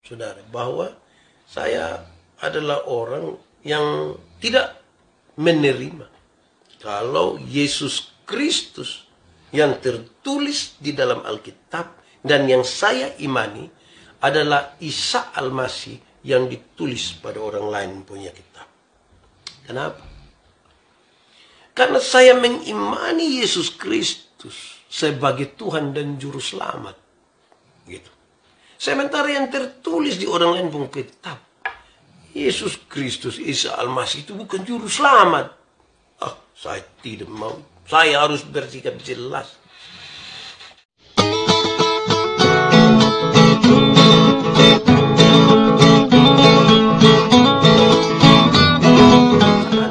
saudara, bahwa saya adalah orang yang tidak menerima kalau Yesus Kristus yang tertulis di dalam Alkitab dan yang saya imani adalah Isa Al-Masih yang ditulis pada orang lain punya kitab. Kenapa? Karena saya mengimani Yesus Kristus sebagai Tuhan dan Juru Selamat. Gitu. Sementara yang tertulis di orang lain punya kitab, Yesus Kristus, Isa Al-Masih itu bukan Juru Selamat. Saya tidak mau. Saya harus bersikap jelas.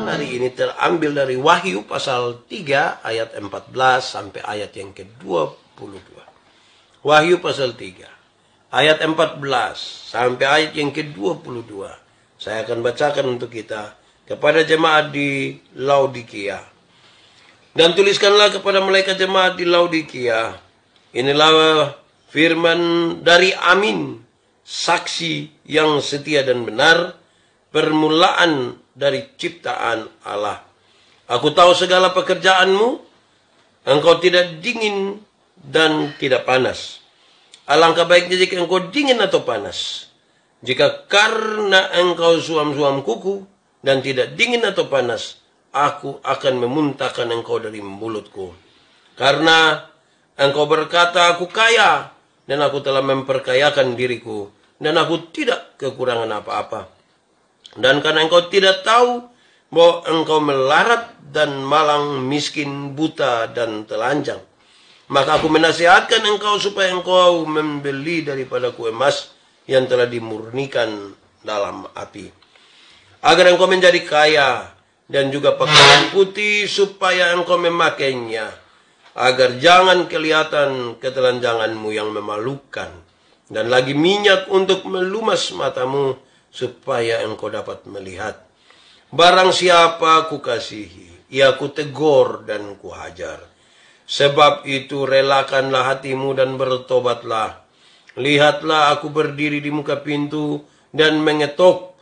Hari ini terambil dari Wahyu pasal 3 ayat 14 sampai ayat yang ke-22. Wahyu pasal 3 ayat 14 sampai ayat yang ke-22. Saya akan bacakan untuk kita kepada jemaat di Laodikia. Dan tuliskanlah kepada malaikat jemaat di Laodikia, inilah firman dari Amin, saksi yang setia dan benar, permulaan dari ciptaan Allah. Aku tahu segala pekerjaanmu, engkau tidak dingin dan tidak panas. Alangkah baiknya jika engkau dingin atau panas. Jika karena engkau suam-suam kuku dan tidak dingin atau panas, aku akan memuntahkan engkau dari mulutku. Karena engkau berkata, aku kaya, dan aku telah memperkayakan diriku, dan aku tidak kekurangan apa-apa. Dan karena engkau tidak tahu bahwa engkau melarat dan malang, miskin, buta, dan telanjang, maka aku menasihatkan engkau supaya engkau membeli daripadaku emas yang telah dimurnikan dalam api, agar engkau menjadi kaya, dan juga pakaian putih supaya engkau memakainya, agar jangan kelihatan ketelanjanganmu yang memalukan, dan lagi minyak untuk melumas matamu, supaya engkau dapat melihat. Barang siapa kukasihi, ia kutegur dan kuhajar. Sebab itu relakanlah hatimu dan bertobatlah. Lihatlah, aku berdiri di muka pintu dan mengetok.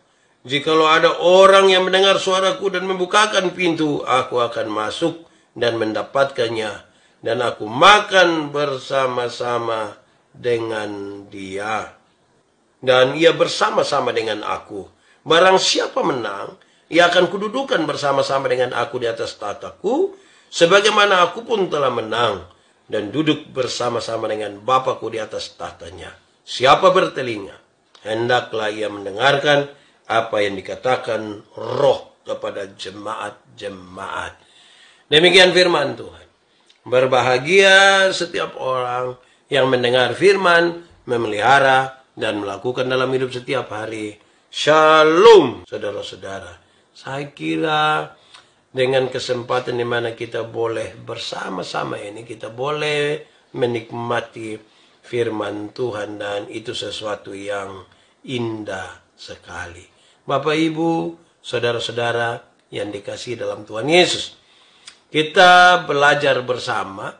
Jikalau ada orang yang mendengar suaraku dan membukakan pintu, aku akan masuk dan mendapatkannya, dan aku makan bersama-sama dengan dia, dan ia bersama-sama dengan aku. Barang siapa menang, ia akan kududukan bersama-sama dengan aku di atas tataku, sebagaimana aku pun telah menang dan duduk bersama-sama dengan Bapakku di atas tahtanya. Siapa bertelinga, hendaklah ia mendengarkan apa yang dikatakan Roh kepada jemaat-jemaat. Demikian firman Tuhan. Berbahagia setiap orang yang mendengar firman, memelihara, dan melakukan dalam hidup setiap hari. Shalom, saudara-saudara. Saya kira dengan kesempatan di mana kita boleh bersama-sama ini, kita boleh menikmati firman Tuhan, dan itu sesuatu yang indah sekali. Bapak, Ibu, saudara-saudara yang dikasihi dalam Tuhan Yesus, kita belajar bersama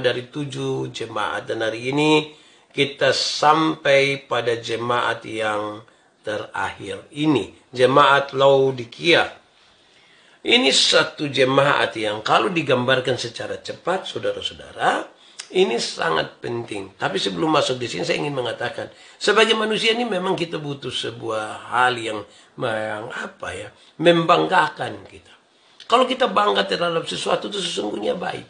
dari 7 jemaat, dan hari ini kita sampai pada jemaat yang terakhir ini, jemaat Laodikia. Ini satu jemaat yang kalau digambarkan secara cepat, saudara-saudara, ini sangat penting. Tapi sebelum masuk di sini, saya ingin mengatakan, sebagai manusia ini memang kita butuh sebuah hal yang membanggakan kita. Kalau kita bangga terhadap sesuatu, itu sesungguhnya baik.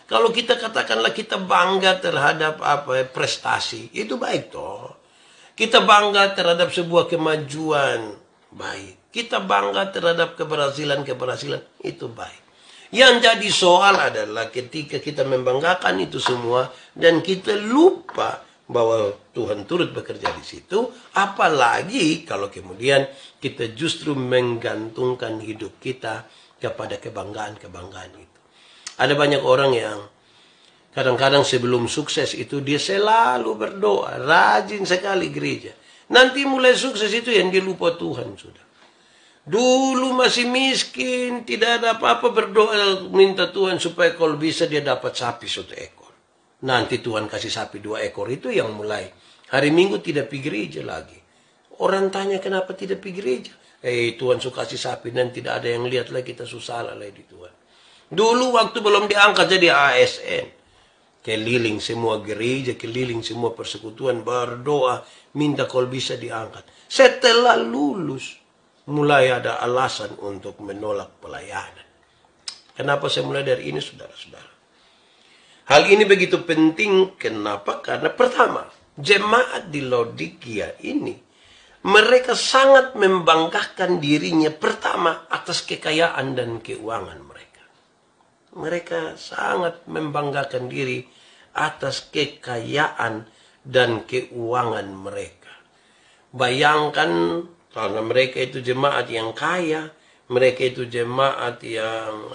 Kalau kita katakanlah kita bangga terhadap prestasi, itu baik toh. Kita bangga terhadap sebuah kemajuan, baik. Kita bangga terhadap keberhasilan, itu baik. Yang jadi soal adalah ketika kita membanggakan itu semua dan kita lupa bahwa Tuhan turut bekerja di situ, apalagi kalau kemudian kita justru menggantungkan hidup kita kepada kebanggaan-kebanggaan itu. Ada banyak orang yang kadang-kadang sebelum sukses itu dia selalu berdoa, rajin sekali gereja. Nanti mulai sukses itu yang dia lupa Tuhan sudah. Dulu masih miskin, tidak ada apa-apa, berdoa minta Tuhan supaya kalau bisa dia dapat sapi 1 ekor. Nanti Tuhan kasih sapi 2 ekor itu yang mulai. Hari Minggu tidak pergi gereja lagi. Orang tanya kenapa tidak pergi gereja. Tuhan suka kasih sapi dan tidak ada yang lihat lagi, kita susah lah di Tuhan. Dulu waktu belum diangkat jadi ASN. Keliling semua gereja, keliling semua persekutuan, berdoa, minta kalau bisa diangkat. Setelah lulus, mulai ada alasan untuk menolak pelayanan. Kenapa saya mulai dari ini, saudara-saudara? Hal ini begitu penting. Kenapa? Karena pertama, jemaat di Laodikia ini, mereka sangat membanggakan dirinya pertama atas kekayaan dan keuangan mereka. Mereka sangat membanggakan diri atas kekayaan dan keuangan mereka. Bayangkan, karena mereka itu jemaat yang kaya, mereka itu jemaat yang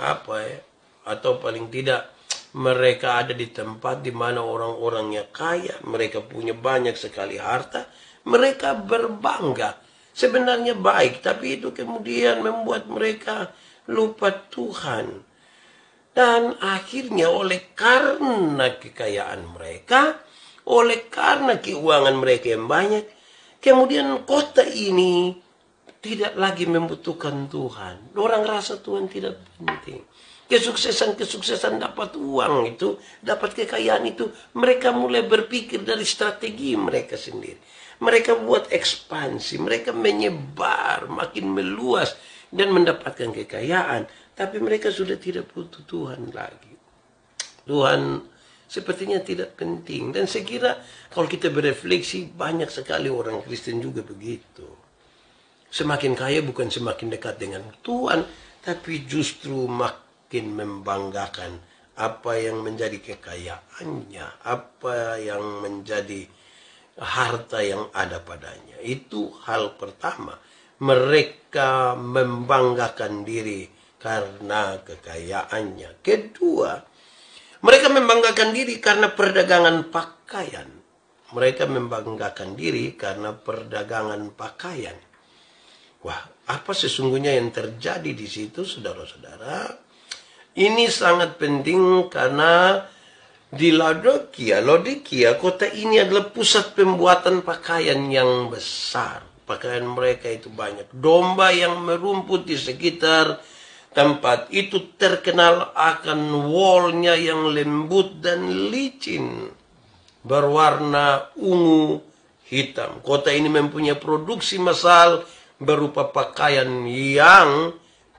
atau paling tidak mereka ada di tempat di mana orang-orangnya kaya, mereka punya banyak sekali harta, mereka berbangga. Sebenarnya baik, tapi itu kemudian membuat mereka lupa Tuhan. Dan akhirnya oleh karena kekayaan mereka, oleh karena keuangan mereka yang banyak, kemudian kota ini tidak lagi membutuhkan Tuhan. Orang rasa Tuhan tidak penting. Kesuksesan dapat uang itu, dapat kekayaan itu, mereka mulai berpikir dari strategi mereka sendiri. Mereka buat ekspansi, mereka menyebar, makin meluas dan mendapatkan kekayaan. Tapi mereka sudah tidak butuh Tuhan lagi. Tuhan sepertinya tidak penting. Dan saya kira kalau kita berefleksi, banyak sekali orang Kristen juga begitu. Semakin kaya bukan semakin dekat dengan Tuhan, tapi justru makin membanggakan apa yang menjadi kekayaannya, apa yang menjadi harta yang ada padanya. Itu hal pertama. Mereka membanggakan diri karena kekayaannya. Kedua, mereka membanggakan diri karena perdagangan pakaian. Mereka membanggakan diri karena perdagangan pakaian. Wah, apa sesungguhnya yang terjadi di situ, saudara-saudara? Ini sangat penting karena di Laodikia, kota ini adalah pusat pembuatan pakaian yang besar. Pakaian mereka itu banyak. Domba yang merumput di sekitar tempat itu terkenal akan woolnya yang lembut dan licin, berwarna ungu hitam. Kota ini mempunyai produksi massal berupa pakaian yang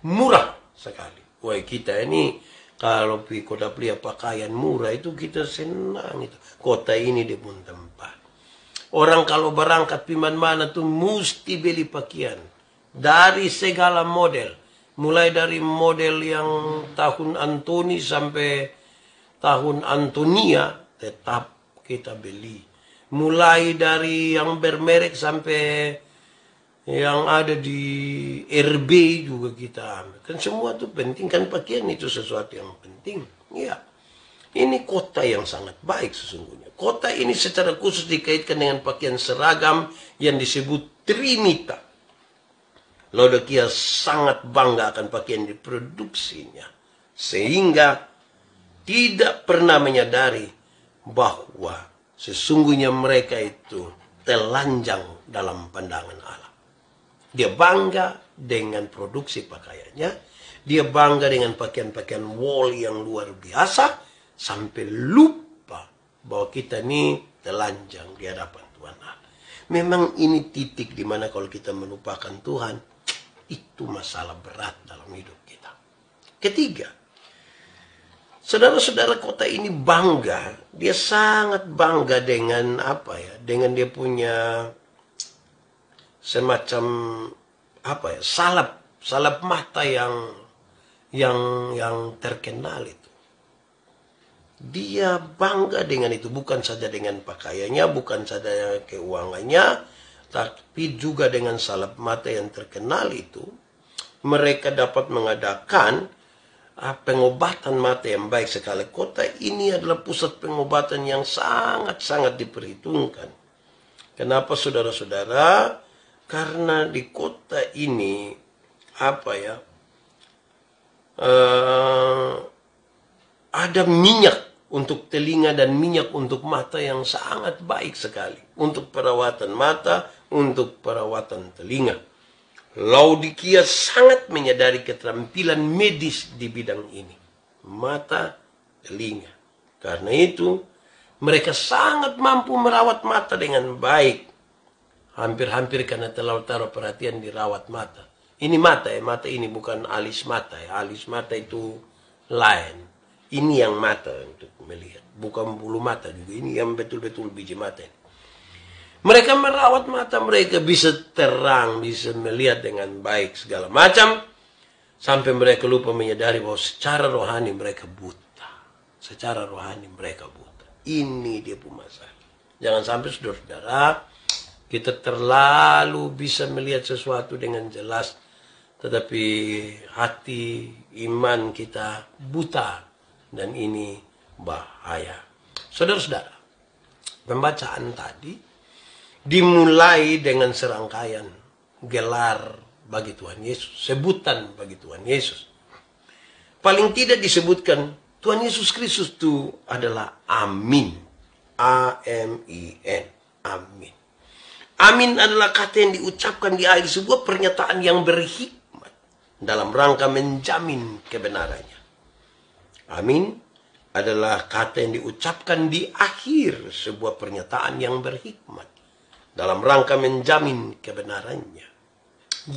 murah sekali. Wah, kita ini kalau pergi kota beli pakaian murah itu kita senang itu. Kota ini di pun tempat. Orang kalau berangkat di mana-mana tuh mesti beli pakaian dari segala model. Mulai dari model yang tahun Antoni sampai tahun Antonia tetap kita beli. Mulai dari yang bermerek sampai yang ada di RB juga kita ambil. Kan semua itu penting, kan pakaian itu sesuatu yang penting. Ya, ini kota yang sangat baik sesungguhnya. Kota ini secara khusus dikaitkan dengan pakaian seragam yang disebut Trinita. Laodikia sangat bangga akan pakaian diproduksinya. Sehingga tidak pernah menyadari bahwa sesungguhnya mereka itu telanjang dalam pandangan Allah. Dia bangga dengan produksi pakaiannya. Dia bangga dengan pakaian-pakaian wool yang luar biasa. Sampai lupa bahwa kita ini telanjang di hadapan Tuhan Allah. Memang ini titik dimana kalau kita melupakan Tuhan, itu masalah berat dalam hidup kita. Ketiga, saudara-saudara, kota ini bangga. Dia sangat bangga dengan dengan dia punya semacam salap mata yang terkenal itu. Dia bangga dengan itu, bukan saja dengan pakaiannya, bukan saja keuangannya, tapi juga dengan salap mata yang terkenal itu. Mereka dapat mengadakan pengobatan mata yang baik sekali. Kota ini adalah pusat pengobatan yang sangat-sangat diperhitungkan. Kenapa, saudara-saudara? Karena di kota ini ada minyak untuk telinga dan minyak untuk mata yang sangat baik sekali. Untuk perawatan mata, untuk perawatan telinga. Laodikia sangat menyadari keterampilan medis di bidang ini. Mata, telinga. Karena itu, mereka sangat mampu merawat mata dengan baik. Hampir-hampir karena terlalu taruh perhatian di rawat mata. Ini mata ya, mata ini bukan alis mata ya. Alis mata itu lain. Ini yang mata untuk melihat. Bukan bulu mata juga. Ini yang betul-betul biji mata. Mereka merawat mata mereka bisa terang, bisa melihat dengan baik segala macam. Sampai mereka lupa menyadari bahwa secara rohani mereka buta. Secara rohani mereka buta. Ini dia masalah. Jangan sampai saudara-saudara kita terlalu bisa melihat sesuatu dengan jelas. Tetapi hati, iman kita buta. Dan ini bahaya. Saudara-saudara, pembacaan tadi dimulai dengan serangkaian gelar bagi Tuhan Yesus. Sebutan bagi Tuhan Yesus. Paling tidak disebutkan Tuhan Yesus Kristus itu adalah Amin. A-M-I-N. Amin. Amin adalah kata yang diucapkan di akhir sebuah pernyataan yang berhikmat dalam rangka menjamin kebenarannya. Amin adalah kata yang diucapkan di akhir sebuah pernyataan yang berhikmat dalam rangka menjamin kebenarannya.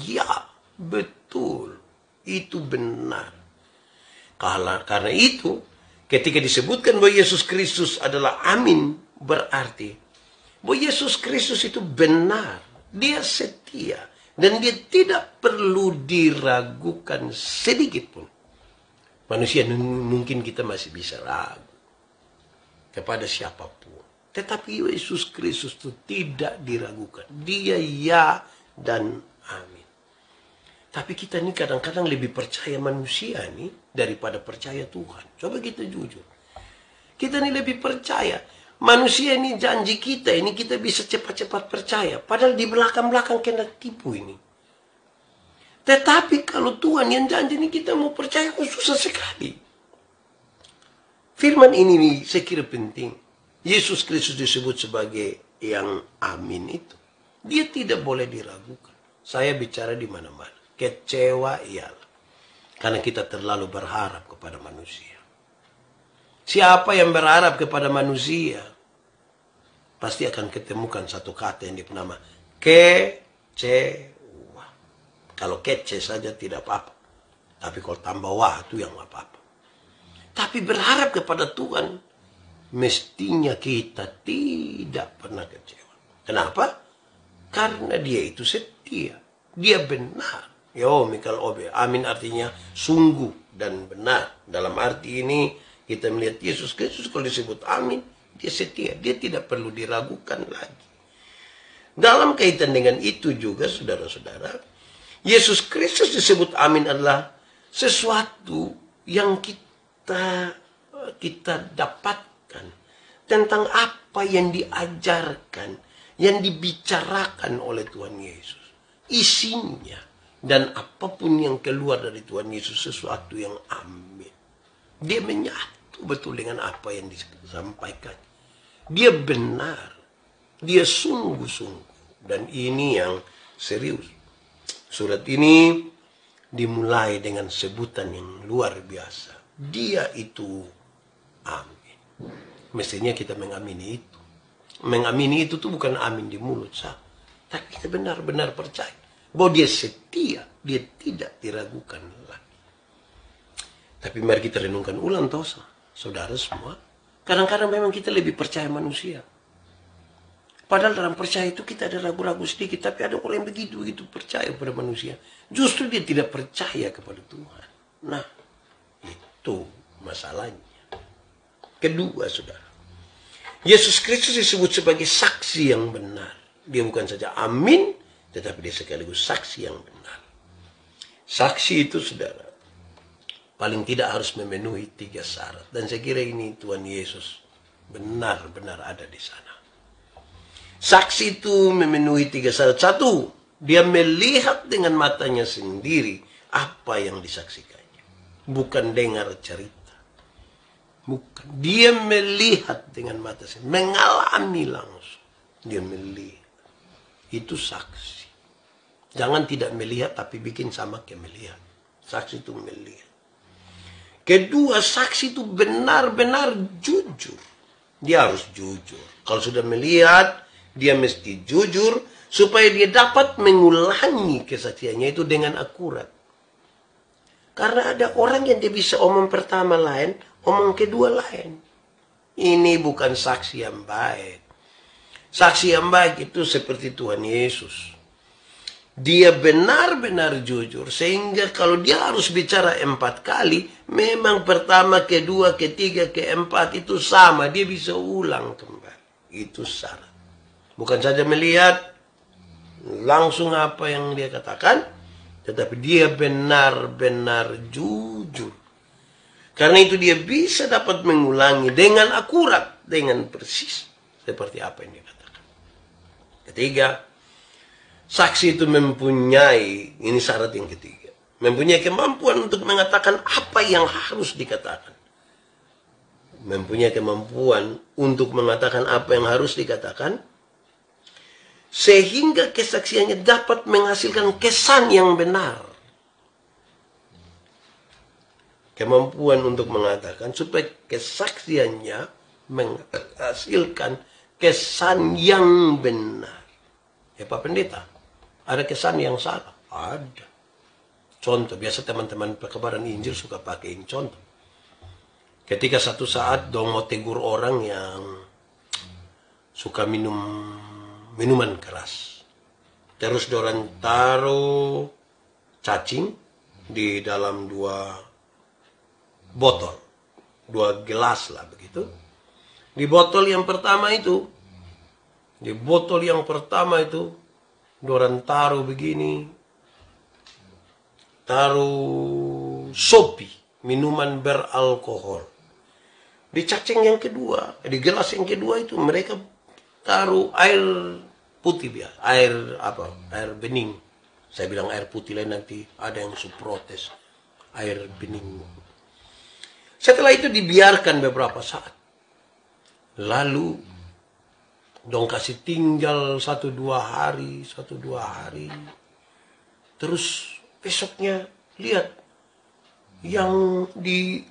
Ya, betul. Itu benar. Karena itu, ketika disebutkan bahwa Yesus Kristus adalah Amin, berarti bahwa Yesus Kristus itu benar. Dia setia. Dan dia tidak perlu diragukan sedikit pun. Manusia mungkin kita masih bisa ragu kepada siapapun. Tetapi Yesus Kristus itu tidak diragukan. Dia ya dan amin. Tapi kita ini kadang-kadang lebih percaya manusia nih daripada percaya Tuhan. Coba kita jujur. Kita ini lebih percaya. Manusia ini janji kita ini kita bisa cepat-cepat percaya. Padahal di belakang-belakang kena tipu ini. Tetapi kalau Tuhan yang janji ini kita mau percaya susah sekali. Firman ini saya kira penting. Yesus Kristus disebut sebagai yang amin itu. Dia tidak boleh diragukan. Saya bicara di mana-mana. Kecewa ialah. Karena kita terlalu berharap kepada manusia. Siapa yang berharap kepada manusia, pasti akan ketemukan satu kata yang bernama kecewa. Kalau kece saja tidak apa-apa. Tapi kalau tambah wah itu yang apa-apa. Tapi berharap kepada Tuhan, mestinya kita tidak pernah kecewa. Kenapa? Karena dia itu setia. Dia benar. Yo, Mikal Obe. Amin artinya sungguh dan benar. Dalam arti ini kita melihat Yesus Kristus kalau disebut amin, dia setia. Dia tidak perlu diragukan lagi. Dalam kaitan dengan itu juga saudara-saudara, Yesus Kristus disebut amin adalah sesuatu yang kita dapatkan tentang apa yang diajarkan, yang dibicarakan oleh Tuhan Yesus. Isinya dan apapun yang keluar dari Tuhan Yesus sesuatu yang amin. Dia menyatu betul dengan apa yang disampaikan. Dia benar. Dia sungguh-sungguh. Dan ini yang serius. Surat ini dimulai dengan sebutan yang luar biasa. Dia itu amin. Mestinya kita mengamini itu. Mengamini itu tuh bukan amin di mulut sah. Tapi kita benar-benar percaya bahwa dia setia. Dia tidak diragukan lagi. Tapi mari kita renungkan ulang tosa. Saudara semua. Kadang-kadang memang kita lebih percaya manusia. Padahal dalam percaya itu kita ada ragu-ragu sedikit. Tapi ada orang yang begitu percaya kepada manusia. Justru dia tidak percaya kepada Tuhan. Nah, itu masalahnya. Kedua, saudara. Yesus Kristus disebut sebagai saksi yang benar. Dia bukan saja amin, tetapi dia sekaligus saksi yang benar. Saksi itu, saudara, paling tidak harus memenuhi 3 syarat. Dan saya kira ini Tuhan Yesus benar-benar ada di sana. Saksi itu memenuhi 3 syarat. 1, dia melihat dengan matanya sendiri apa yang disaksikannya. Bukan dengar cerita. Bukan. Dia melihat dengan mata sendiri, mengalami langsung. Dia melihat. Itu saksi. Jangan tidak melihat tapi bikin sama kayak melihat. Saksi itu melihat. Kedua, saksi itu benar-benar jujur. Dia harus jujur. Kalau sudah melihat, dia mesti jujur supaya dia dapat mengulangi kesaksiannya itu dengan akurat. Karena ada orang yang dia bisa omong pertama lain, omong kedua lain. Ini bukan saksi yang baik. Saksi yang baik itu seperti Tuhan Yesus. Dia benar-benar jujur. Sehingga kalau dia harus bicara 4 kali, memang pertama, kedua, ketiga, keempat itu sama. Dia bisa ulang kembali. Itu syarat. Bukan saja melihat langsung apa yang dia katakan, tetapi dia benar-benar jujur. Karena itu dia bisa dapat mengulangi dengan akurat, dengan persis seperti apa yang dia katakan. Ketiga, saksi itu mempunyai, ini syarat yang ketiga, mempunyai kemampuan untuk mengatakan apa yang harus dikatakan. Mempunyai kemampuan untuk mengatakan apa yang harus dikatakan, sehingga kesaksiannya dapat menghasilkan kesan yang benar. Kemampuan untuk mengatakan supaya kesaksiannya menghasilkan kesan yang benar. Ya Pak Pendeta, ada kesan yang salah? Ada. Contoh, biasa teman-teman perkabaran Injil suka pakai contoh. Ketika satu saat dong mau tegur orang yang suka minum minuman keras. Terus dorang taruh cacing di dalam 2 botol. 2 gelas lah begitu. Di botol yang pertama itu, dorang taruh begini. Taruh sopi, minuman beralkohol. Di cacing yang kedua, di gelas yang kedua itu mereka taruh air putih biasa, air bening. Saya bilang air putih lain, nanti ada yang protes. Air bening. Setelah itu dibiarkan beberapa saat. Lalu dong kasih tinggal 1-2 hari. Terus besoknya lihat yang di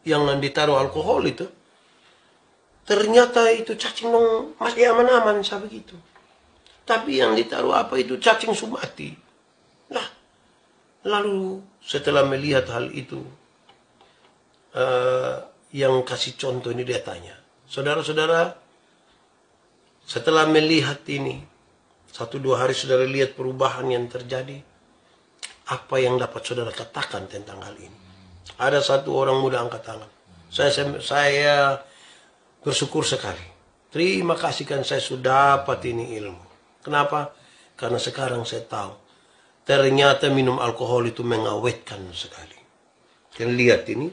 yang ditaruh alkohol itu, ternyata itu cacing dong masih aman-aman begitu. Tapi yang ditaruh itu cacing sumati. Nah, lalu setelah melihat hal itu, yang kasih contoh ini dia tanya, saudara-saudara, setelah melihat ini, 1-2 hari saudara lihat perubahan yang terjadi, apa yang dapat saudara katakan tentang hal ini? Ada satu orang muda angkat tangan. Saya bersyukur sekali. Terima kasih kan saya sudah dapat ini ilmu. Kenapa? Karena sekarang saya tahu. Ternyata minum alkohol itu mengawetkan sekali. Dan lihat ini,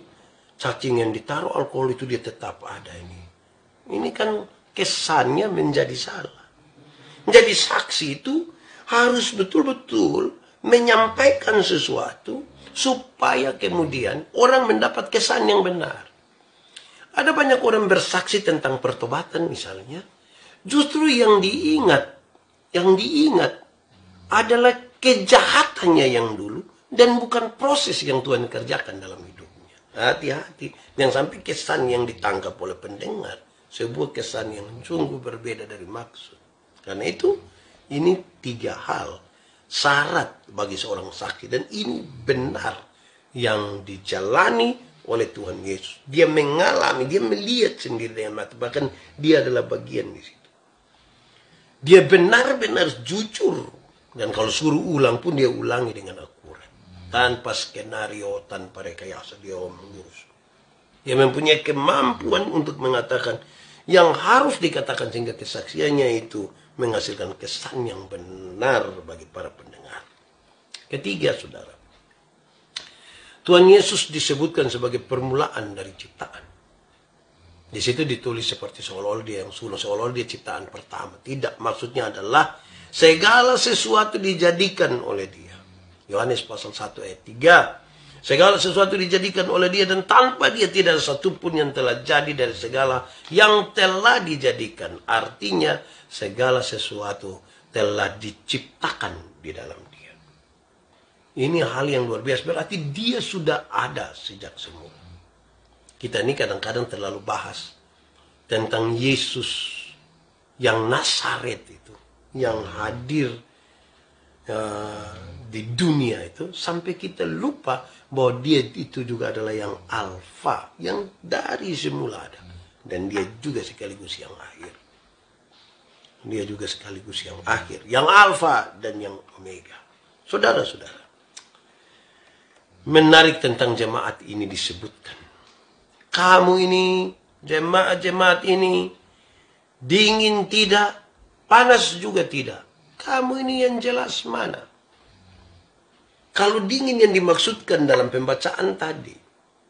cacing yang ditaruh alkohol itu dia tetap ada ini. Ini kan kesannya menjadi salah. Menjadi saksi itu harus betul-betul menyampaikan sesuatu supaya kemudian orang mendapat kesan yang benar. Ada banyak orang bersaksi tentang pertobatan misalnya. Justru yang diingat adalah kejahatannya yang dulu dan bukan proses yang Tuhan kerjakan dalam hidupnya. Hati-hati, jangan sampai kesan yang ditangkap oleh pendengar sebuah kesan yang sungguh berbeda dari maksud. Karena itu, ini 3 hal syarat bagi seorang saksi, dan ini benar yang dijalani oleh Tuhan Yesus. Dia mengalami, dia melihat sendiri dengan mata, bahkan dia adalah bagian di situ. Dia benar-benar jujur, dan kalau suruh ulang pun dia ulangi dengan akurat, tanpa skenario, tanpa rekayasa. Dia mengurus. Dia mempunyai kemampuan untuk mengatakan yang harus dikatakan sehingga kesaksiannya itu menghasilkan kesan yang benar bagi para pendengar. Ketiga, saudara, Tuhan Yesus disebutkan sebagai permulaan dari ciptaan. Di situ ditulis seperti seolah-olah dia yang sulung, seolah-olah dia ciptaan pertama. Tidak, maksudnya adalah segala sesuatu dijadikan oleh dia. Yohanes pasal 1 ayat 3. Segala sesuatu dijadikan oleh dia, dan tanpa dia tidak ada satupun yang telah jadi dari segala yang telah dijadikan. Artinya segala sesuatu telah diciptakan di dalam dia. Ini hal yang luar biasa. Berarti dia sudah ada sejak semula. Kita ini kadang-kadang terlalu bahas tentang Yesus yang Nazaret itu, yang hadir di dunia itu, sampai kita lupa bahwa dia itu juga adalah yang alfa, yang dari semula ada, dan dia juga sekaligus yang akhir. Dia juga sekaligus yang akhir, yang alfa dan yang omega. Saudara-saudara, menarik tentang jemaat ini disebutkan, kamu ini, jemaat-jemaat ini, dingin tidak, panas juga tidak. Kamu ini yang jelas mana? Kalau dingin yang dimaksudkan dalam pembacaan tadi,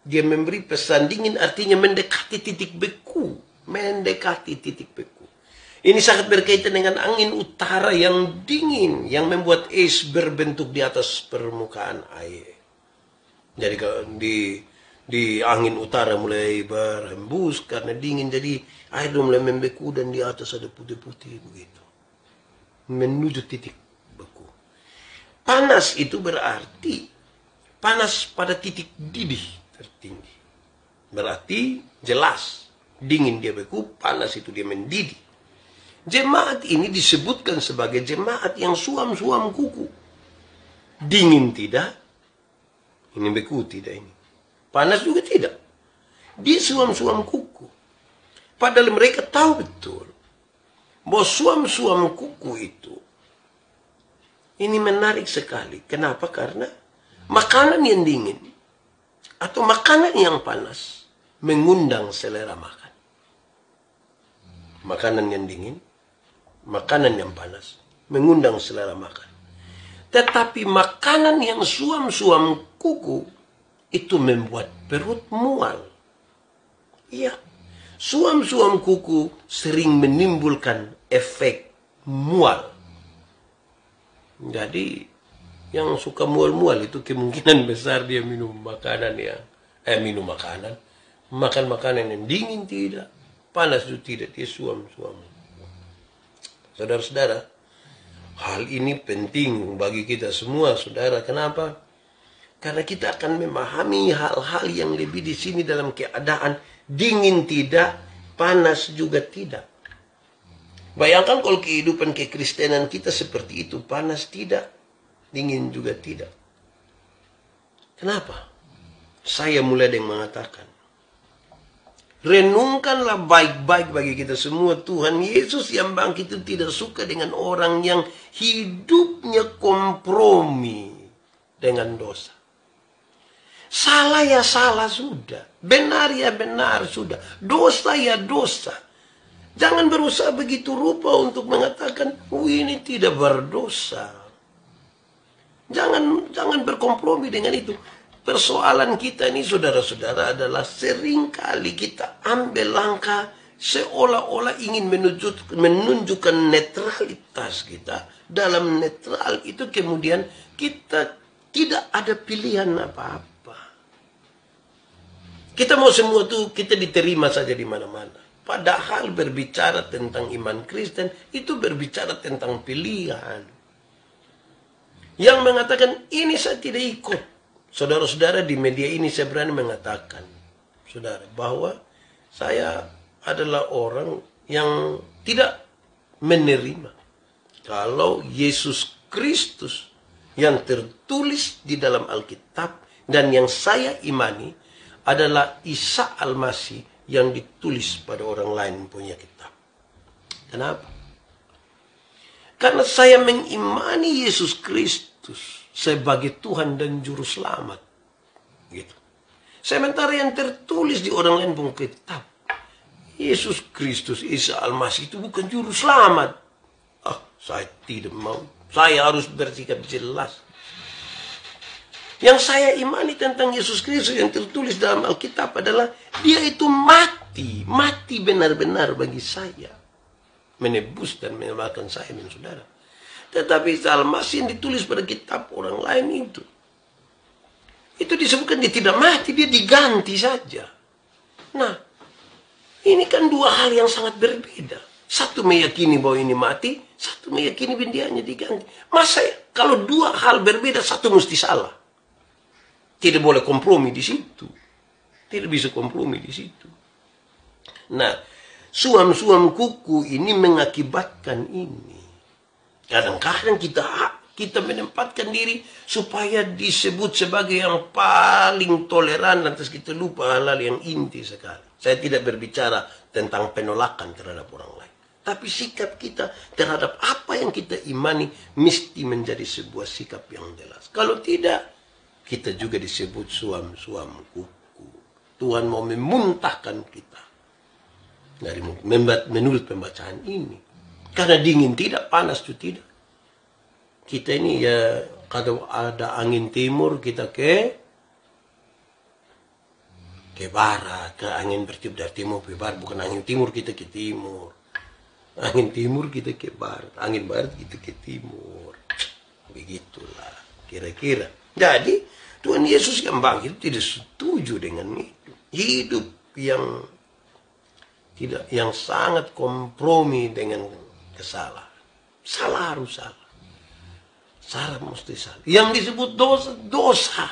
dia memberi pesan dingin artinya mendekati titik beku. Mendekati titik beku. Ini sangat berkaitan dengan angin utara yang dingin, yang membuat es berbentuk di atas permukaan air. Jadi di angin utara mulai berhembus karena dingin, jadi air mulai membeku dan di atas ada putih-putih begitu. Menuju titik beku. Panas itu berarti panas pada titik didih tertinggi. Berarti jelas dingin dia beku, panas itu dia mendidih. Jemaat ini disebutkan sebagai jemaat yang suam-suam kuku. Dingin tidak, ini beku tidak ini. Panas juga tidak. Dia suam-suam kuku. Padahal mereka tahu betul bahwa suam-suam kuku itu ini menarik sekali. Kenapa? Karena makanan yang dingin atau makanan yang panas mengundang selera makan. Makanan yang dingin, makanan yang panas mengundang selera makan. Tetapi makanan yang suam-suam kuku itu membuat perut mual. Iya. Suam-suam kuku sering menimbulkan efek mual. Jadi yang suka mual-mual itu kemungkinan besar dia minum makanan yang makan makanan yang dingin tidak, panas juga tidak, dia suam-suam. Saudara-saudara, hal ini penting bagi kita semua, saudara. Kenapa? Karena kita akan memahami hal-hal yang lebih di sini dalam keadaan dingin tidak, panas juga tidak. Bayangkan kalau kehidupan kekristenan kita seperti itu, panas tidak, dingin juga tidak. Kenapa? Saya mulai dengan mengatakan, renungkanlah baik-baik bagi kita semua, Tuhan Yesus yang bangkit itu tidak suka dengan orang yang hidupnya kompromi dengan dosa. Salah ya salah sudah. Benar ya benar sudah. Dosa ya dosa. Jangan berusaha begitu rupa untuk mengatakan, ini tidak berdosa. Jangan berkompromi dengan itu. Persoalan kita ini, saudara-saudara, adalah seringkali kita ambil langkah seolah-olah ingin menunjukkan netralitas kita. Dalam netral itu kemudian kita tidak ada pilihan apa-apa. Kita mau semua tuh kita diterima saja di mana-mana. Padahal berbicara tentang iman Kristen itu berbicara tentang pilihan. Yang mengatakan ini saya tidak ikut. Saudara-saudara, di media ini saya berani mengatakan, saudara, bahwa saya adalah orang yang tidak menerima kalau Yesus Kristus yang tertulis di dalam Alkitab dan yang saya imani adalah Isa Al-Masih yang ditulis pada orang lain punya kitab. Kenapa? Karena saya mengimani Yesus Kristus sebagai Tuhan dan Juru Selamat. Gitu. Sementara yang tertulis di orang lain punya kitab, Yesus Kristus, Isa Al-Masih itu bukan Juru Selamat. Saya tidak mau. Saya harus bersikap jelas. Yang saya imani tentang Yesus Kristus yang tertulis dalam Alkitab adalah dia itu mati benar-benar bagi saya, menebus dan menyelamatkan saya dan saudara. Tetapi Isa Al-Masih yang ditulis pada kitab orang lain itu Itu disebutkan dia tidak mati, dia diganti saja. Nah, ini kan dua hal yang sangat berbeda. Satu meyakini bahwa ini mati, satu meyakini bahwa dia hanya diganti. Masa kalau dua hal berbeda, satu mesti salah. Tidak boleh kompromi di situ. Tidak bisa kompromi di situ. Nah, suam-suam kuku ini mengakibatkan ini. Kadang-kadang kita menempatkan diri supaya disebut sebagai yang paling toleran, lantas kita lupa hal-hal yang inti sekali. Saya tidak berbicara tentang penolakan terhadap orang lain. Tapi sikap kita terhadap apa yang kita imani mesti menjadi sebuah sikap yang jelas. Kalau tidak, kita juga disebut suam-suam kuku. Tuhan mau memuntahkan kita dari menurut pembacaan ini. Karena dingin tidak, panas itu tidak. Kita ini ya, kalau ada angin timur kita ke barat, ke angin bertiup dari timur ke barat, bukan angin timur kita ke timur. Angin timur kita ke barat, angin barat kita ke timur. Begitulah kira-kira. Jadi Tuhan Yesus yang bangkit tidak setuju dengan itu. Hidup yang tidak, yang sangat kompromi dengan kesalahan. Salah harus salah. Salah mesti salah. Yang disebut dosa, dosa.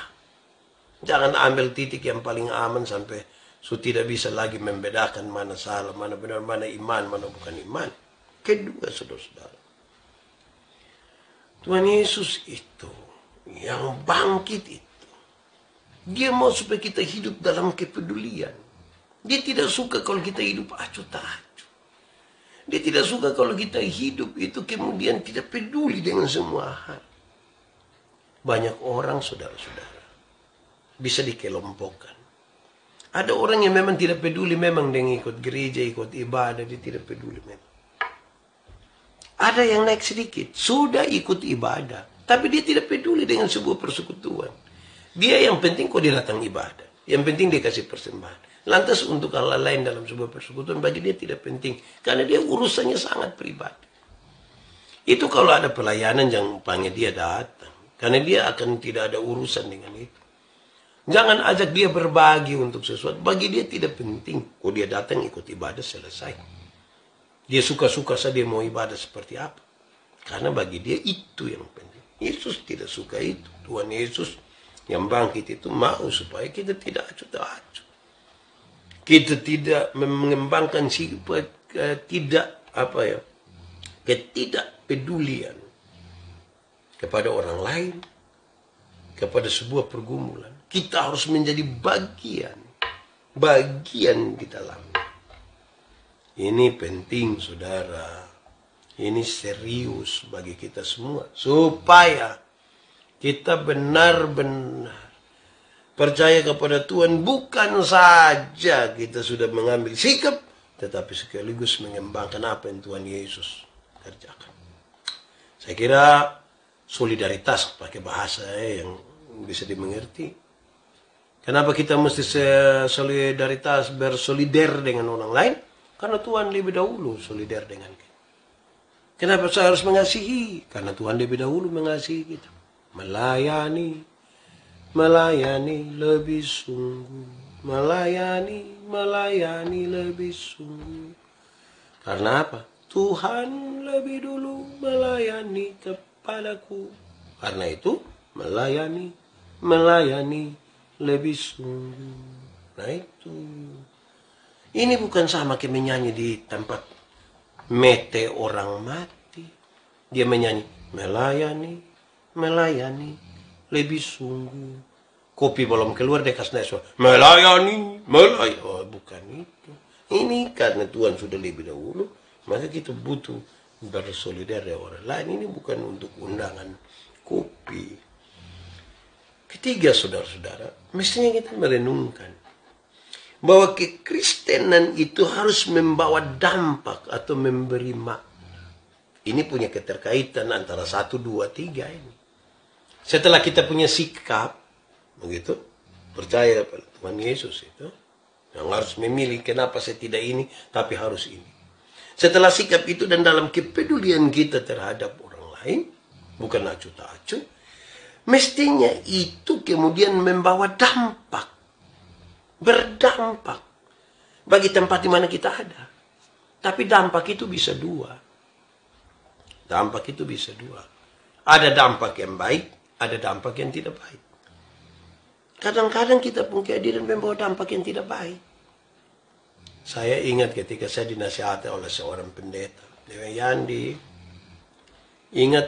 Jangan ambil titik yang paling aman sampai tidak bisa lagi membedakan mana salah, mana benar, mana iman, mana bukan iman. Kedua, saudara-saudara, Tuhan Yesus itu yang bangkit itu, dia mau supaya kita hidup dalam kepedulian. Dia tidak suka kalau kita hidup acuh tak acuh. Dia tidak suka kalau kita hidup itu kemudian tidak peduli dengan semua hal. Banyak orang, saudara-saudara, bisa dikelompokkan. Ada orang yang memang tidak peduli memang dengan ikut gereja, ikut ibadah, dia tidak peduli memang. Ada yang naik sedikit, sudah ikut ibadah, tapi dia tidak peduli dengan sebuah persekutuan. Dia yang penting kok dia datang ibadah, yang penting dia kasih persembahan. Lantas untuk hal lain dalam sebuah persekutuan bagi dia tidak penting, karena dia urusannya sangat pribadi. Itu kalau ada pelayanan jangan panggil dia datang, karena dia akan tidak ada urusan dengan itu. Jangan ajak dia berbagi untuk sesuatu, bagi dia tidak penting. Kok dia datang ikut ibadah selesai. Dia suka-suka saja dia mau ibadah seperti apa. Karena bagi dia itu yang penting. Yesus tidak suka itu. Tuhan Yesus yang bangkit itu mau supaya kita tidak acuh-acuh. Kita tidak mengembangkan ketidakpedulian kepada orang lain, kepada sebuah pergumulan. Kita harus menjadi bagian di dalamnya. Ini penting, saudara. Ini serius bagi kita semua. Supaya kita benar-benar percaya kepada Tuhan. Bukan saja kita sudah mengambil sikap, tetapi sekaligus mengembangkan apa yang Tuhan Yesus kerjakan. Saya kira solidaritas, pakai bahasa yang bisa dimengerti. Kenapa kita mesti solidaritas, bersolider dengan orang lain? Karena Tuhan lebih dahulu solider dengan kita. Kenapa saya harus mengasihi? Karena Tuhan lebih dahulu mengasihi kita. Melayani lebih sungguh. Melayani lebih sungguh. Karena apa? Tuhan lebih dulu melayani kepadaku. Karena itu melayani lebih sungguh. Nah itu. Ini bukan sama kayak menyanyi di tempat mete orang mati. Dia menyanyi melayani lebih sungguh. Kopi belum keluar dia kasih suara melayani. Oh, bukan itu. Ini karena Tuhan sudah lebih dahulu, maka kita butuh bersolidar dengan orang lain. Ini bukan untuk undangan kopi. Ketiga, saudara-saudara, mestinya kita merenungkan bahwa kekristenan itu harus membawa dampak atau memberi makna. Ini punya keterkaitan antara 1, 2, 3 ini. Setelah kita punya sikap, begitu, percaya pada Tuhan Yesus itu, yang harus memilih kenapa saya tidak ini, tapi harus ini. Setelah sikap itu dan dalam kepedulian kita terhadap orang lain, bukan acuh tak acuh, Mestinya itu kemudian membawa dampak, berdampak bagi tempat di mana kita ada. Tapi dampak itu bisa dua. Dampak itu bisa dua. Ada dampak yang baik, ada dampak yang tidak baik. Kadang-kadang kita pun kehadiran membawa dampak yang tidak baik. Saya ingat ketika saya dinasihati oleh seorang pendeta. Dewa Yandi, ingat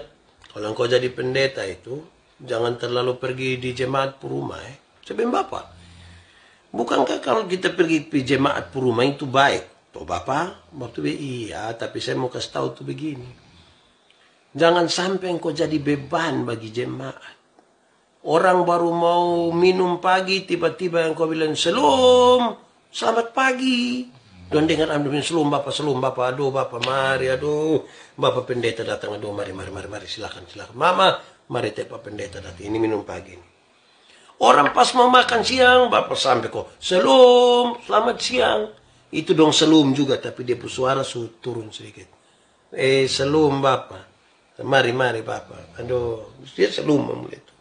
kalau engkau jadi pendeta itu, jangan terlalu pergi di jemaat puruma. Saya bilang, Bapak, bukankah kalau kita pergi di jemaat puruma itu baik? Tuh Bapak, waktu iya, tapi saya mau kasih tahu tuh begini. Jangan sampai engkau jadi beban bagi jemaat. Orang baru mau minum pagi, tiba-tiba engkau bilang, selamat pagi. Don dengar ambil selum Bapak, aduh Bapak, mari, aduh. Bapak pendeta datang, aduh, mari, silakan. Mama, mari Pak pendeta datang, ini minum pagi. Orang pas mau makan siang, Bapak sampai kok, selamat siang. Itu dong selum juga, tapi dia suara turun sedikit. Selum Bapak, mari Bapak, aduh, dia selum mulai itu.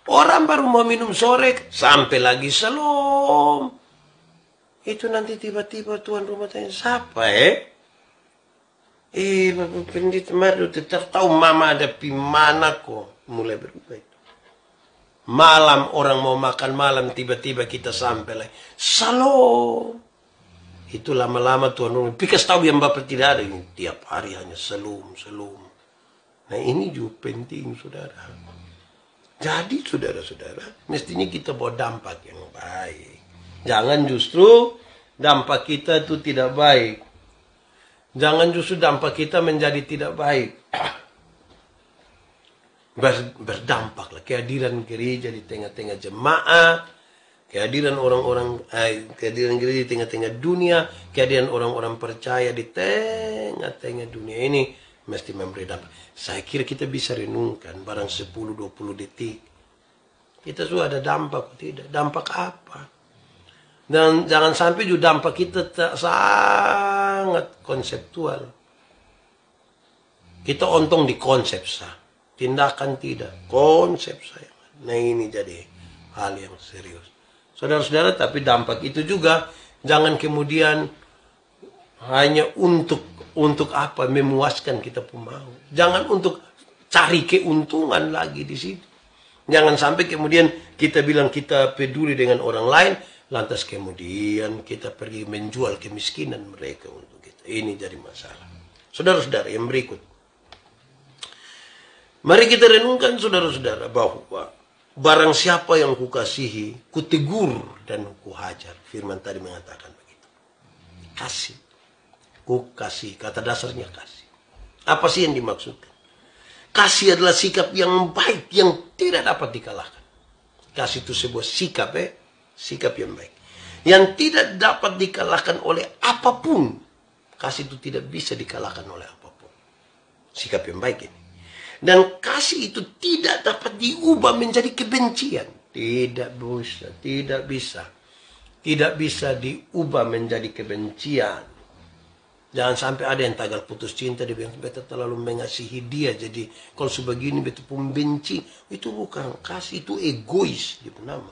Orang baru mau minum sore, sampai lagi selum. Itu nanti tiba-tiba tuan rumah tanya, siapa Bapak pendeta, mari tetap tahu mama ada di mana kok. Mulai berubah itu. Malam orang mau makan malam, tiba-tiba kita sampai lagi. Salam. Itu lama-lama tuan rumah, pikas tahu yang Bapak tidak ada. Ini tiap hari hanya selum. Nah ini juga penting saudara. Jadi saudara-saudara, mestinya kita bawa dampak yang baik. Jangan justru dampak kita itu tidak baik. Jangan justru dampak kita menjadi tidak baik. Berdampaklah kehadiran gereja di tengah-tengah jemaah, kehadiran kehadiran gereja di tengah-tengah dunia, kehadiran orang-orang percaya di tengah-tengah dunia ini mesti memberi dampak. Saya kira kita bisa renungkan barang 10-20 detik. Kita sudah ada dampak, tidak? Dampak apa? Dan jangan sampai juga dampak kita sangat konseptual. Kita ontong di konsep sah. Tindakan tidak. Konsep saya. Nah ini jadi hal yang serius. Saudara-saudara, tapi dampak itu juga jangan kemudian hanya untuk apa? Memuaskan kita pun mau. Jangan untuk cari keuntungan lagi di situ. Jangan sampai kemudian kita bilang kita peduli dengan orang lain, lantas kemudian kita pergi menjual kemiskinan mereka untuk kita. Ini jadi masalah. Saudara-saudara yang berikut. Mari kita renungkan saudara-saudara bahwa barang siapa yang kukasihi, kutegur dan kuhajar. Firman tadi mengatakan begitu. Kasih. Kukasih. Kata dasarnya kasih. Apa sih yang dimaksudkan? Kasih adalah sikap yang baik yang tidak dapat dikalahkan. Kasih itu sebuah sikap, sikap yang baik. Yang tidak dapat dikalahkan oleh apapun. Kasih itu tidak bisa dikalahkan oleh apapun. Sikap yang baik ini. Dan kasih itu tidak dapat diubah menjadi kebencian. Tidak bisa. Tidak bisa diubah menjadi kebencian. Jangan sampai ada yang tagal putus cinta, dia bilang, beta terlalu mengasihi dia, jadi kalau sebegini beta pembenci. Itu bukan kasih, itu egois dia nama.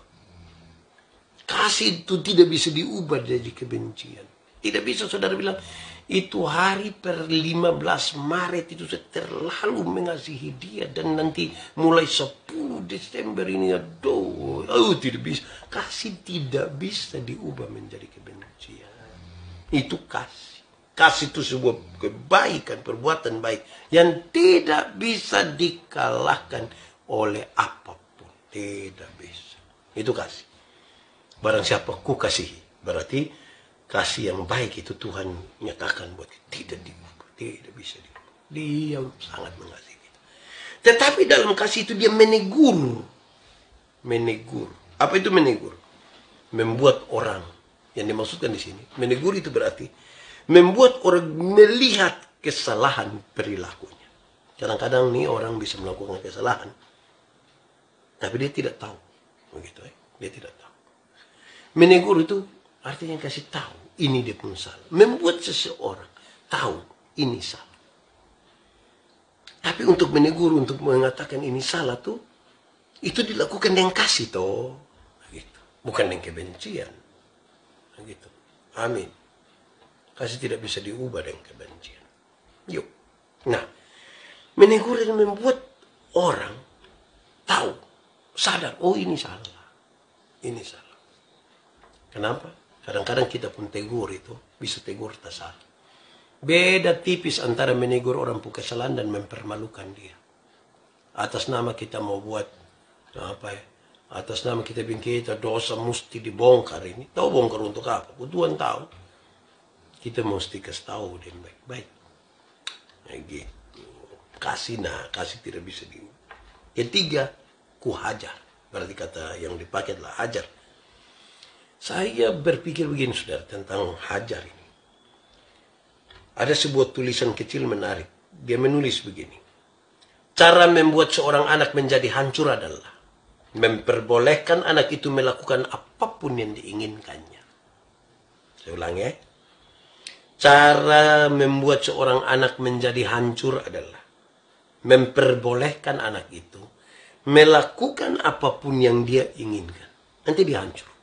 Kasih itu tidak bisa diubah jadi kebencian. Tidak bisa saudara bilang, itu hari per 15 Maret itu saya terlalu mengasihi dia, dan nanti mulai 10 Desember ini aduh, tidak bisa. Kasih tidak bisa diubah menjadi kebencian. Itu kasih. Kasih itu sebuah kebaikan, perbuatan baik yang tidak bisa dikalahkan oleh apapun. Tidak bisa. Itu kasih. Barang siapa ku kasihi. Berarti kasih yang baik itu Tuhan nyatakan buat kita. Tidak diubah. Tidak bisa diubah. Dia sangat mengasihi kita. Tetapi dalam kasih itu dia menegur. Menegur. Apa itu menegur? Membuat orang. Yang dimaksudkan di sini. Menegur itu berarti membuat orang melihat kesalahan perilakunya. Kadang-kadang nih orang bisa melakukan kesalahan, tapi dia tidak tahu. Begitu, dia tidak tahu. Menegur itu artinya kasih tahu ini dia pun salah. Membuat seseorang tahu ini salah. Tapi untuk menegur, untuk mengatakan ini salah tuh Itu dilakukan dengan kasih toh. Gitu. Bukan dengan kebencian. Gitu. Amin. Kasih tidak bisa diubah dengan kebencian. Yuk. Nah, menegur dan membuat orang tahu, sadar, oh ini salah. Ini salah. Kenapa? Kadang-kadang kita pun tegur itu, bisa tegur tak salah. Beda tipis antara menegur orang punya kesalahan dan mempermalukan dia. Atas nama kita mau buat apa ya? Atas nama kita bikin kita dosa mesti dibongkar ini. Tahu bongkar untuk apa? Tuhan tahu. Kita mesti kasih tahu dia baik-baik. Nah, gitu. Kasih tidak bisa di. Ketiga, ku hajar. Berarti kata yang dipakai adalah hajar. Saya berpikir begini saudara tentang hajar ini. Ada sebuah tulisan kecil menarik. Dia menulis begini. Cara membuat seorang anak menjadi hancur adalah memperbolehkan anak itu melakukan apapun yang diinginkannya. Saya ulang ya. Cara membuat seorang anak menjadi hancur adalah memperbolehkan anak itu melakukan apapun yang dia inginkan. Nanti dia hancur.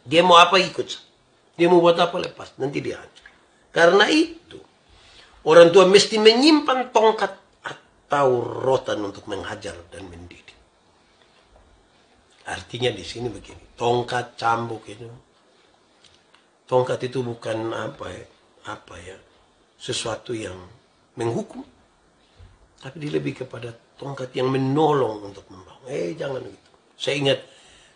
Dia mau apa ikut. Dia mau buat apa lepas. Nanti dia hancur. Karena itu, orang tua mesti menyimpan tongkat atau rotan untuk menghajar dan mendidik. Artinya di sini begini, tongkat cambuk itu. Tongkat itu bukan apa ya, sesuatu yang menghukum, tapi dia lebih kepada tongkat yang menolong untuk membangun. Jangan gitu. Saya ingat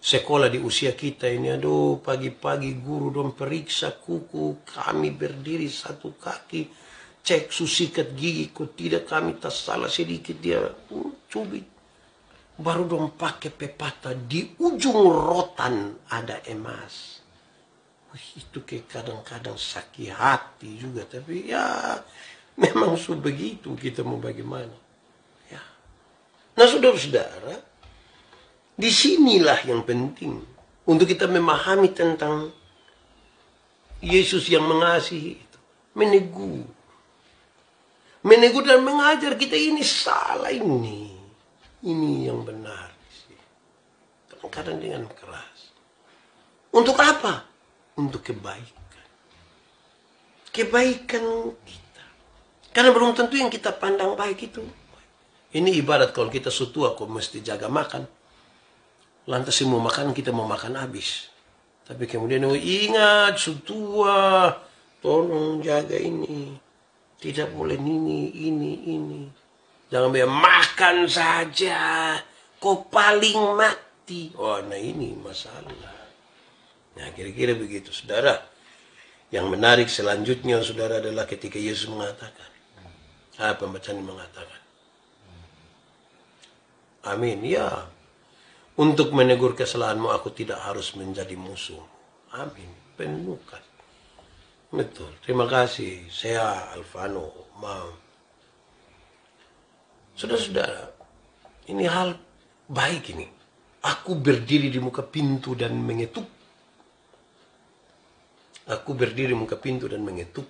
sekolah di usia kita ini, aduh pagi-pagi guru dong periksa kuku, kami berdiri satu kaki, cek susikat gigi, kok tidak kami tak salah sedikit dia cubit. Baru dong pakai pepatah, di ujung rotan ada emas. Itu kayak kadang-kadang sakit hati juga, tapi ya memang begitu, kita mau bagaimana. Ya. Nah saudara-saudara, disinilah yang penting untuk kita memahami tentang Yesus yang mengasihi itu. Menegur dan mengajar kita ini salah ini. Ini yang benar. Kadang-kadang dengan keras. Untuk apa? Untuk kebaikan. Kebaikan kita. Karena belum tentu yang kita pandang baik itu. Ini ibarat kalau kita sutua kok mesti jaga makan. Lantas semua makan kita mau makan habis. Tapi kemudian ingat sutua, tolong jaga ini. Tidak boleh ini. Jangan biar makan saja. Kau paling mati. Oh, nah ini masalah. Nah, kira-kira begitu, saudara. Yang menarik selanjutnya, saudara, adalah ketika Yesus mengatakan. Pembacaan mengatakan. Amin. Ya. Untuk menegur kesalahanmu, aku tidak harus menjadi musuh. Amin. Penuhkan. Betul. Terima kasih. Saya Alvano. Saudara-saudara, ini hal baik ini. Aku berdiri di muka pintu dan mengetuk. Aku berdiri di muka pintu dan mengetuk.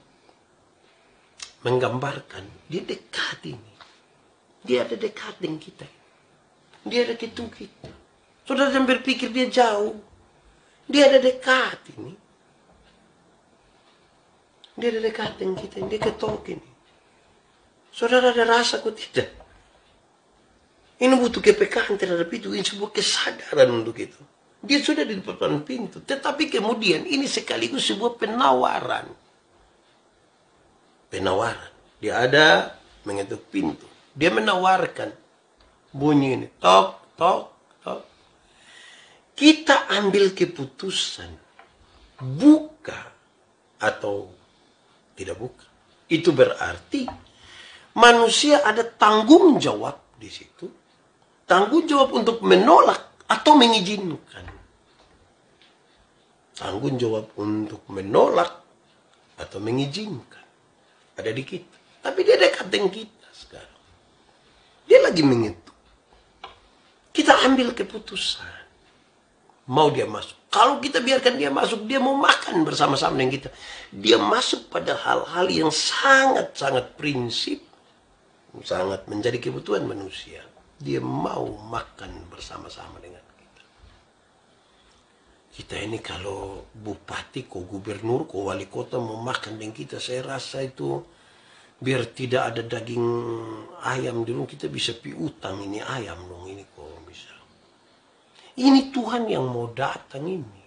Menggambarkan dia dekat ini. Dia ada dekat dengan kita. Dia ada ketuk kita. Saudara jangan berpikir dia jauh. Dia ada dekat ini. Dia ada dekat dengan kita, dia ketok ini. Saudara ada rasa kok tidak? Ini butuh kepekaan terhadap itu, ini sebuah kesadaran untuk itu. Dia sudah di depan pintu, tetapi kemudian ini sekaligus sebuah penawaran. Penawaran. Dia ada mengetuk pintu. Dia menawarkan bunyi ini, tok, tok, tok. Kita ambil keputusan, buka atau tidak buka. Itu berarti manusia ada tanggung jawab di situ. Tanggung jawab untuk menolak atau mengizinkan. Tanggung jawab untuk menolak atau mengizinkan. Ada di kita. Tapi dia dekat dengan kita sekarang. Dia lagi mengetuk. Kita ambil keputusan. Mau dia masuk. Kalau kita biarkan dia masuk, dia mau makan bersama-sama dengan kita. Dia masuk pada hal-hal yang sangat-sangat prinsip. Sangat menjadi kebutuhan manusia. dia mau makan bersama-sama dengan kita. Kita ini kalau bupati, ko gubernur, ko wali kota mau makan dengan kita, saya rasa itu biar tidak ada daging ayam di rumah, kita bisa piutang ini ayam dong, ini kok bisa. Ini Tuhan yang mau datang ini.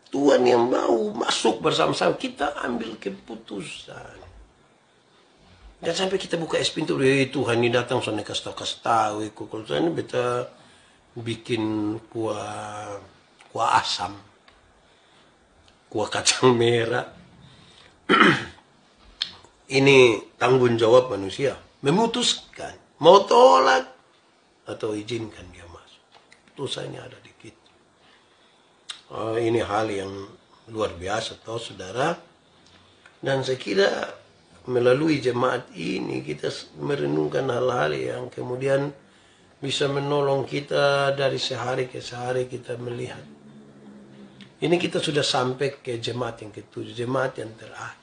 Tuhan yang mau masuk bersama-sama, kita ambil keputusan. Dan sampai kita buka es pintu, Tuhan ini datang, soalnya kasih tahu, kalau ini beta bikin kuah asam, kuah kacang merah. Ini tanggung jawab manusia, memutuskan mau tolak atau izinkan dia masuk. Putusannya ada di kita. Ini hal yang luar biasa, toh saudara. Dan saya kira melalui jemaat ini kita merenungkan hal-hal yang kemudian bisa menolong kita dari sehari ke sehari kita melihat. Ini kita sudah sampai ke jemaat yang ketujuh, jemaat yang terakhir.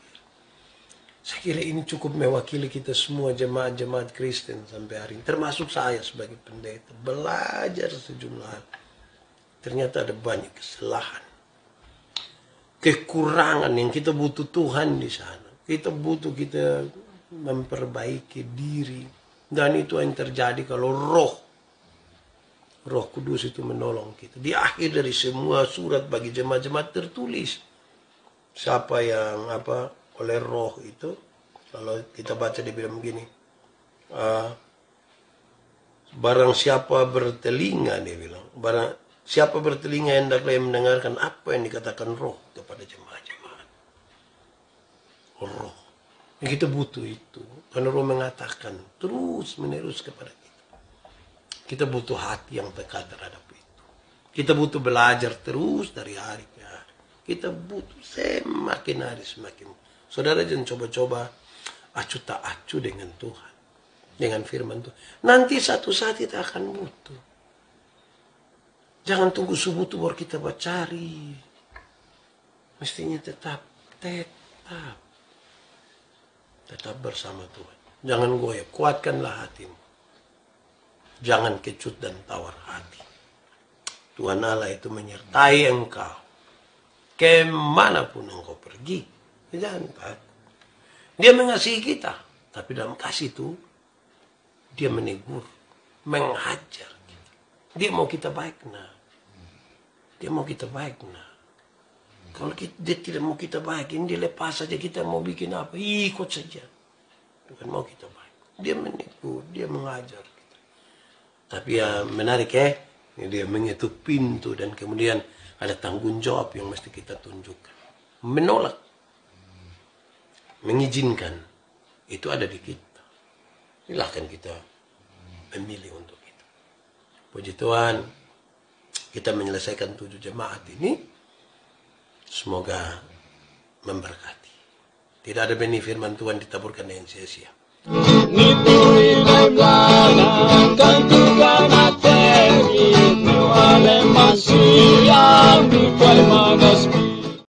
Saya kira ini cukup mewakili kita semua jemaat-jemaat Kristen sampai hari ini. Termasuk saya sebagai pendeta. Belajar sejumlah hal. Ternyata ada banyak kesalahan. Kekurangan yang kita butuh Tuhan di sana. Kita butuh kita memperbaiki diri. Dan itu yang terjadi kalau Roh Kudus itu menolong kita. Di akhir dari semua surat bagi jemaat-jemaat tertulis. Siapa yang oleh Roh itu. Kalau kita baca di bilang begini. Barang siapa bertelinga, dia bilang. Barang siapa bertelinga hendaklah mendengarkan apa yang dikatakan Roh kepada jemaat-jemaat. Roh. Kita butuh itu. Karena Roh mengatakan terus menerus kepada kita. Kita butuh hati yang peka terhadap itu. Kita butuh belajar terus dari hari ke hari. Kita butuh semakin hari semakin. Saudara jangan coba-coba acuh tak acuh dengan Tuhan. Dengan firman Tuhan. Nanti satu saat kita akan butuh. Jangan tunggu subuh tuh baru kita cari. Mestinya tetap bersama Tuhan. Jangan goyah, kuatkanlah hatimu. Jangan kecut dan tawar hati. Tuhan Allah itu menyertai engkau. Kemanapun engkau pergi. Jangan takut. Dia mengasihi kita. Tapi dalam kasih itu, dia menegur, menghajar kita. Dia mau kita baik, nah. Dia mau kita baik, nah. Kalau dia tidak mau kita baik, ini dia lepas saja kita mau bikin apa, ikut saja. Tuhan mau kita baik. Dia menegur, dia mengajar kita. Tapi ya menarik dia mengetuk pintu dan kemudian ada tanggung jawab yang mesti kita tunjukkan. Menolak, mengizinkan, itu ada di kita. Silahkan kita memilih untuk itu. Puji Tuhan, kita menyelesaikan 7 jemaat ini. Semoga memberkati. Tidak ada benih firman Tuhan ditaburkan dengan sia-sia.